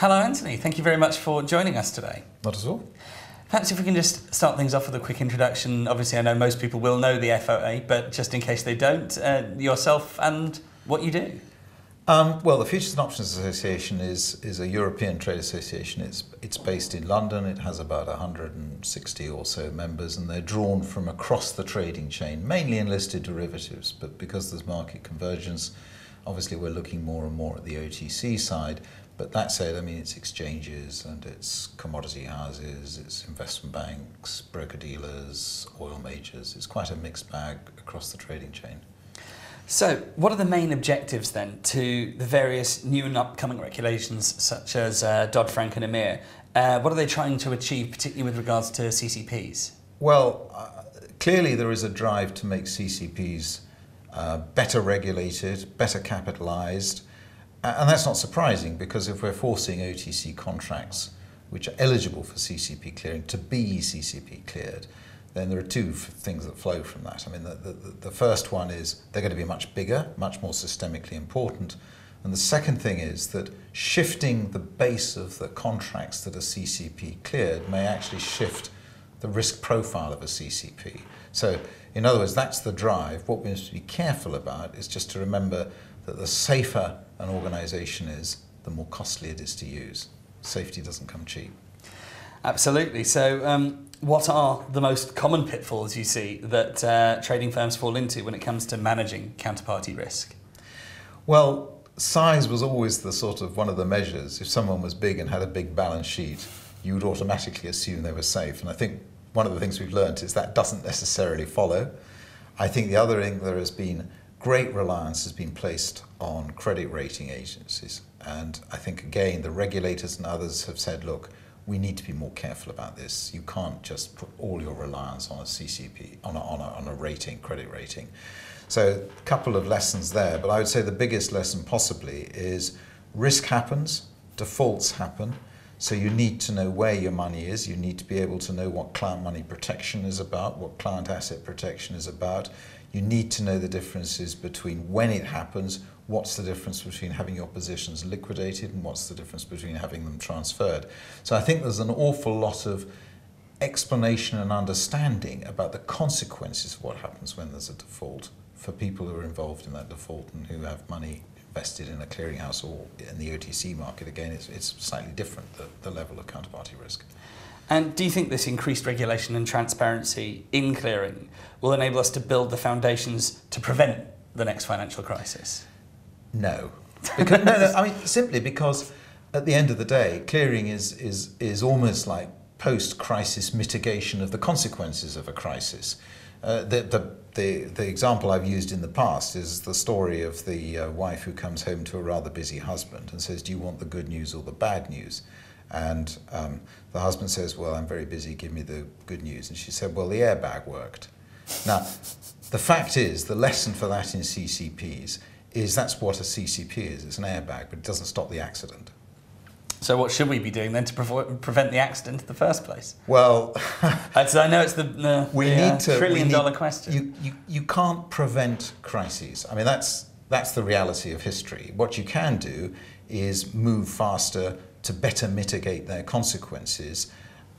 Hello, Anthony. Thank you very much for joining us today. Not at all. Perhaps if we can just start things off with a quick introduction. Obviously, I know most people will know the FOA, but just in case they don't, yourself and what you do. Well, the Futures and Options Association is a European trade association. It's based in London. It has about 160 or so members, and they're drawn from across the trading chain, mainly in listed derivatives. But because there's market convergence, obviously we're looking more and more at the OTC side. But that said, I mean, it's exchanges and it's commodity houses, it's investment banks, broker-dealers, oil majors. It's quite a mixed bag across the trading chain. So, what are the main objectives then to the various new and upcoming regulations such as Dodd-Frank and EMIR? What are they trying to achieve, particularly with regards to CCPs? Well, clearly there is a drive to make CCPs better regulated, better capitalised, and that's not surprising because if we're forcing OTC contracts which are eligible for CCP clearing to be CCP cleared, then there are two things that flow from that. I mean, the first one is they're going to be much bigger, much more systemically important. And the second thing is that shifting the base of the contracts that are CCP cleared may actually shift the risk profile of a CCP. So, in other words, that's the drive. What we need to be careful about is just to remember that the safer an organisation is, the more costly it is to use. Safety doesn't come cheap. Absolutely. So, what are the most common pitfalls you see that trading firms fall into when it comes to managing counterparty risk? Well, size was always the sort of one of the measures. If someone was big and had a big balance sheet, you would automatically assume they were safe. And I think one of the things we've learned is that doesn't necessarily follow. I think the other thing, there has been great reliance has been placed on credit rating agencies. And I think, again, the regulators and others have said, look, we need to be more careful about this. You can't just put all your reliance on a CCP, on a rating, credit rating. So a couple of lessons there, but I would say the biggest lesson possibly is risk happens, defaults happen, so you need to know where your money is. You need to be able to know what client money protection is about, what client asset protection is about. You need to know the differences between when it happens, what's the difference between having your positions liquidated and what's the difference between having them transferred. So I think there's an awful lot of explanation and understanding about the consequences of what happens when there's a default for people who are involved in that default and who have money invested in a clearinghouse or in the OTC market. Again, it's slightly different, the level of counterparty risk. And do you think this increased regulation and transparency in clearing will enable us to build the foundations to prevent the next financial crisis? No. Because, no, I mean, simply because at the end of the day, clearing is almost like post-crisis mitigation of the consequences of a crisis. The example I've used in the past is the story of the wife who comes home to a rather busy husband and says, do you want the good news or the bad news? And the husband says, well, I'm very busy, give me the good news. And she said, well, the airbag worked. Now, the fact is, the lesson for that in CCPs is that's what a CCP is. It's an airbag, but it doesn't stop the accident. So what should we be doing then to prevent the accident in the first place? Well, I know it's the trillion-dollar question. You can't prevent crises. I mean, that's the reality of history. What you can do is move faster to better mitigate their consequences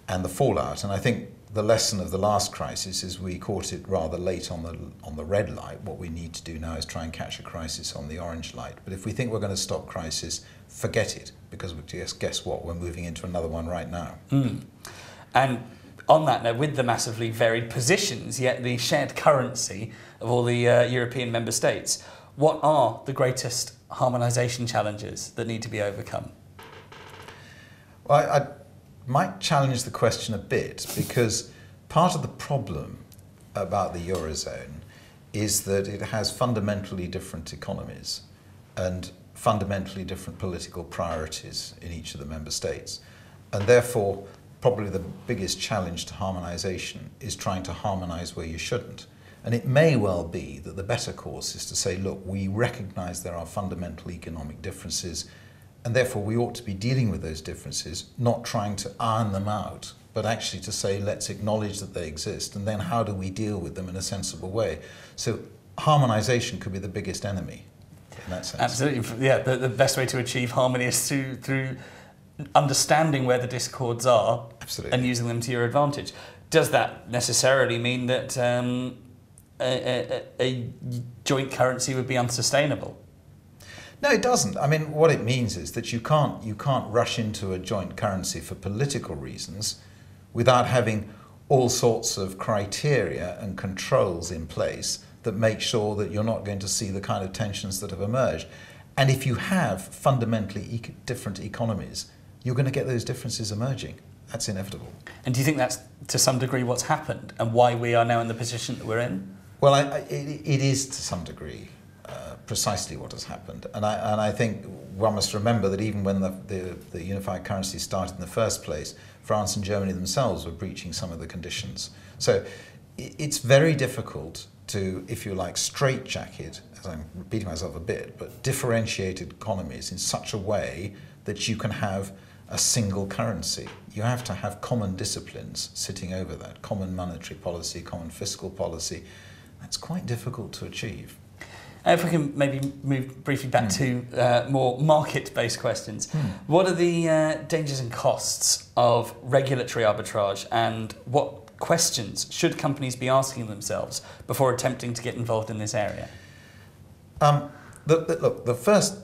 and the fallout. And I think the lesson of the last crisis is we caught it rather late on the red light. What we need to do now is try and catch a crisis on the orange light. But if we think we're going to stop crisis, forget it, because guess what? We're moving into another one right now. And on that note, with the massively varied positions, yet the shared currency of all the European member states, what are the greatest harmonisation challenges that need to be overcome? Well, I might challenge the question a bit, because part of the problem about the Eurozone is that it has fundamentally different economies and fundamentally different political priorities in each of the member states. And therefore, probably the biggest challenge to harmonisation is trying to harmonise where you shouldn't. And it may well be that the better course is to say, look, we recognise there are fundamental economic differences, and therefore we ought to be dealing with those differences, not trying to iron them out, but actually to say, let's acknowledge that they exist, and then how do we deal with them in a sensible way? So harmonisation could be the biggest enemy in that sense. Absolutely. Yeah, the best way to achieve harmony is through understanding where the discords are Absolutely. and using them to your advantage. Does that necessarily mean that a joint currency would be unsustainable? No, it doesn't. I mean, what it means is that you can't rush into a joint currency for political reasons without having all sorts of criteria and controls in place that make sure that you're not going to see the kind of tensions that have emerged. And if you have fundamentally different economies, you're going to get those differences emerging. That's inevitable. And do you think that's to some degree what's happened and why we are now in the position that we're in? Well, it is to some degree precisely what has happened. And I think one must remember that even when the unified currency started in the first place, France and Germany themselves were breaching some of the conditions. So it's very difficult to, if you like, straitjacket, as I'm repeating myself a bit, but differentiated economies in such a way that you can have a single currency. You have to have common disciplines sitting over that, common monetary policy, common fiscal policy. That's quite difficult to achieve. If we can maybe move briefly back to more market-based questions. What are the dangers and costs of regulatory arbitrage, and what questions should companies be asking themselves before attempting to get involved in this area? Look, the first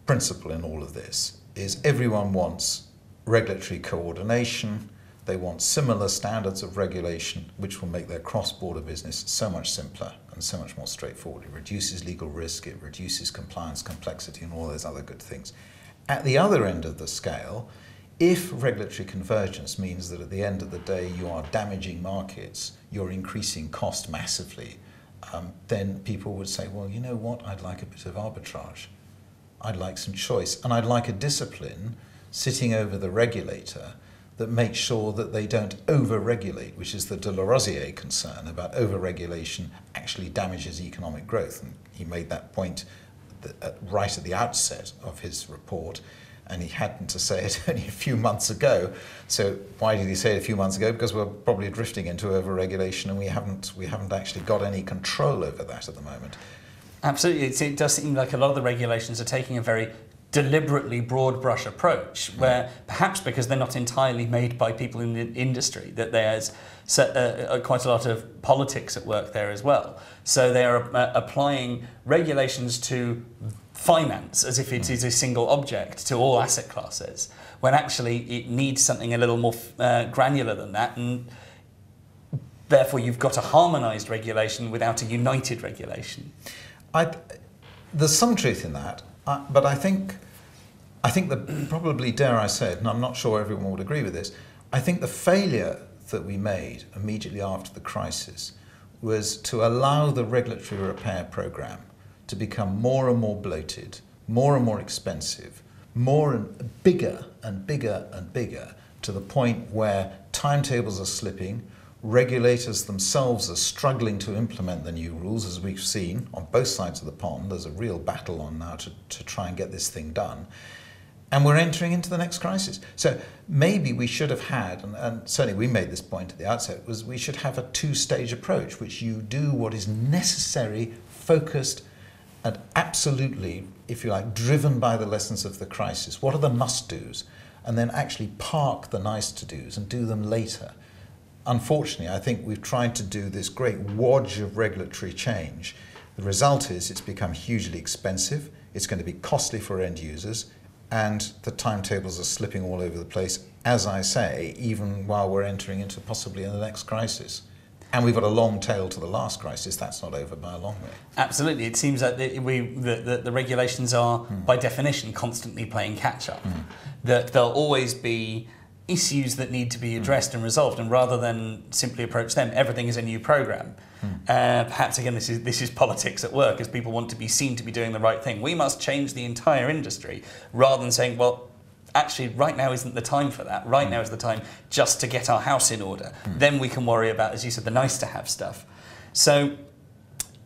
principle in all of this is everyone wants regulatory coordination. They want similar standards of regulation, which will make their cross-border business so much simpler and so much more straightforward. It reduces legal risk, it reduces compliance complexity, and all those other good things. At the other end of the scale, if regulatory convergence means that at the end of the day you are damaging markets, you're increasing cost massively, then people would say, well, you know what, I'd like a bit of arbitrage. I'd like some choice, and I'd like a discipline sitting over the regulator that makes sure that they don't over-regulate, which is the de Larosière concern about over-regulation actually damages economic growth. And he made that point right at the outset of his report, and he happened to say it only a few months ago. So why did he say it a few months ago? Because we're probably drifting into over-regulation, and we haven't actually got any control over that at the moment. Absolutely. It does seem like a lot of the regulations are taking a very deliberately broad brush approach, where perhaps because they're not entirely made by people in the industry, that there's quite a lot of politics at work there as well. So they're applying regulations to finance as if it is a single object to all asset classes, when actually it needs something a little more granular than that, and therefore you've got a harmonised regulation without a united regulation. There's some truth in that. But I think that probably, dare I say it, and I'm not sure everyone would agree with this, I think the failure that we made immediately after the crisis was to allow the regulatory repair program to become more and more bloated, more and more expensive, more and bigger and bigger and bigger, to the point where timetables are slipping, regulators themselves are struggling to implement the new rules, as we've seen on both sides of the pond. There's a real battle on now to try and get this thing done. And we're entering into the next crisis. So maybe we should have had, and certainly we made this point at the outset, was we should have a two-stage approach, which you do what is necessary, focused, and absolutely, if you like, driven by the lessons of the crisis. What are the must-dos? And then actually park the nice-to-dos and do them later. Unfortunately, I think we've tried to do this great wodge of regulatory change. The result is it's become hugely expensive, it's going to be costly for end users, and the timetables are slipping all over the place, as I say, even while we're entering into possibly the next crisis. And we've got a long tail to the last crisis. That's not over by a long way. Absolutely. It seems like the regulations are, by definition, constantly playing catch-up. That there'll always be issues that need to be addressed and resolved, and rather than simply approach them, everything is a new program. Perhaps again, this is politics at work, as people want to be seen to be doing the right thing. We must change the entire industry, rather than saying, well, actually, right now isn't the time for that. Right now is the time just to get our house in order. Then we can worry about, as you said, the nice-to-have stuff. So,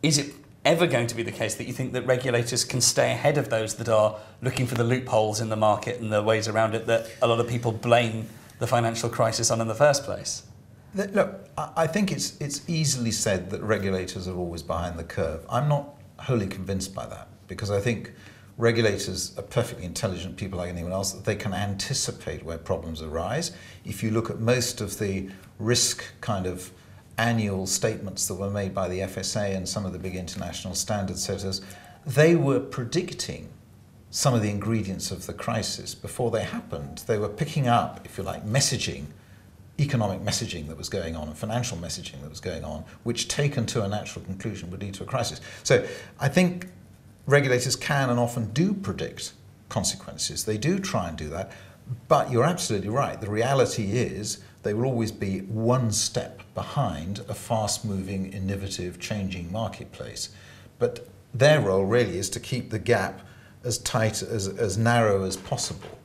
is it ever going to be the case that you think that regulators can stay ahead of those that are looking for the loopholes in the market and the ways around it that a lot of people blame the financial crisis on in the first place? Look, I think it's easily said that regulators are always behind the curve. I'm not wholly convinced by that, because I think regulators are perfectly intelligent people like anyone else. They can anticipate where problems arise. If you look at most of the risk kind of annual statements that were made by the FSA and some of the big international standard setters, they were predicting some of the ingredients of the crisis before they happened. They were picking up, if you like, messaging, economic messaging that was going on and financial messaging that was going on, which taken to a natural conclusion would lead to a crisis. So I think regulators can and often do predict consequences. They do try and do that, but you're absolutely right. The reality is they will always be one step behind a fast-moving, innovative, changing marketplace. But their role really is to keep the gap as tight, as narrow as possible.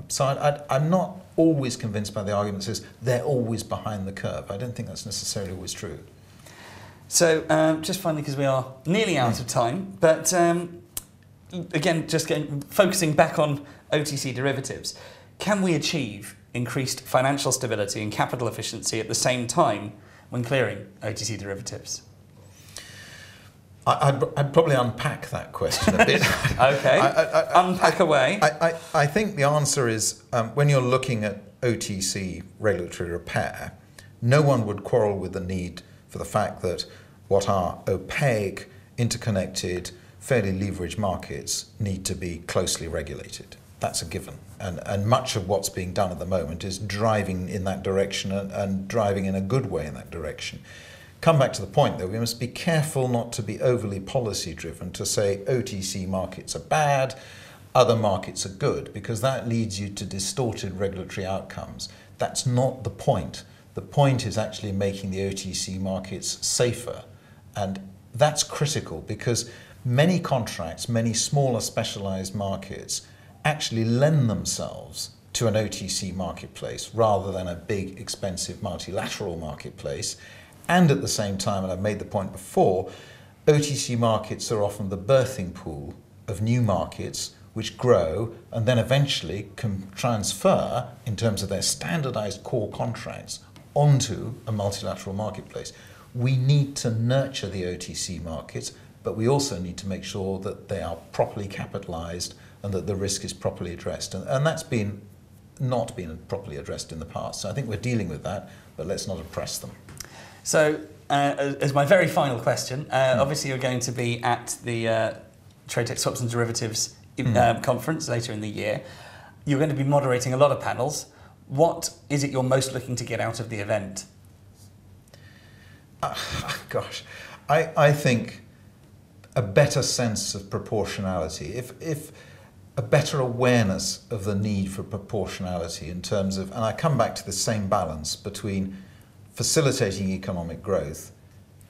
So I'm not always convinced by the argument that says they're always behind the curve. I don't think that's necessarily always true. So just finally, because we are nearly out of time, but again, focusing back on OTC derivatives, can we achieve increased financial stability and capital efficiency at the same time when clearing OTC derivatives? I'd probably unpack that question a bit. Okay, unpack away. I think the answer is when you're looking at OTC regulatory repair, no one would quarrel with the need for the fact that what are opaque, interconnected, fairly leveraged markets need to be closely regulated. That's a given. And much of what's being done at the moment is driving in that direction and driving in a good way in that direction. Come back to the point, though, we must be careful not to be overly policy-driven to say OTC markets are bad, other markets are good, because that leads you to distorted regulatory outcomes. That's not the point. The point is actually making the OTC markets safer. And that's critical because many contracts, many smaller specialized markets actually lend themselves to an OTC marketplace rather than a big, expensive multilateral marketplace. And at the same time, and I've made the point before, OTC markets are often the birthing pool of new markets which grow and then eventually can transfer, in terms of their standardized core contracts, onto a multilateral marketplace. We need to nurture the OTC markets, but we also need to make sure that they are properly capitalized and that the risk is properly addressed. And that's not been properly addressed in the past. So I think we're dealing with that, but let's not oppress them. So, as my very final question, obviously you're going to be at the TradeTech Swaps and Derivatives conference later in the year. You're going to be moderating a lot of panels. What is it you're most looking to get out of the event? Gosh, I think a better sense of proportionality, if a better awareness of the need for proportionality in terms of, and I come back to the same balance between facilitating economic growth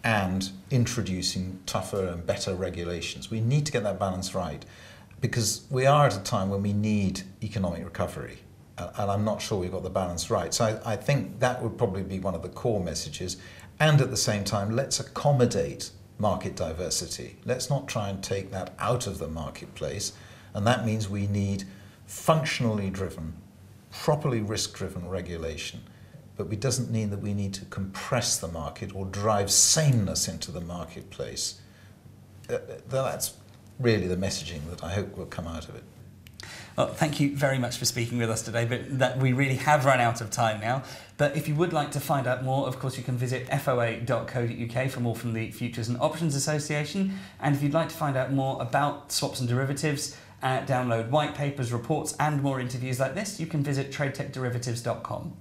and introducing tougher and better regulations. We need to get that balance right because we are at a time when we need economic recovery and I'm not sure we've got the balance right. So I think that would probably be one of the core messages. And at the same time, let's accommodate market diversity. Let's not try and take that out of the marketplace. And that means we need functionally driven, properly risk-driven regulation. But it doesn't mean that we need to compress the market or drive sameness into the marketplace. That's really the messaging that I hope will come out of it. Well, thank you very much for speaking with us today, but that we really have run out of time now. But if you would like to find out more, of course, you can visit foa.co.uk for more from the Futures and Options Association. And if you'd like to find out more about swaps and derivatives, download white papers, reports, and more interviews like this, you can visit tradetechderivatives.com.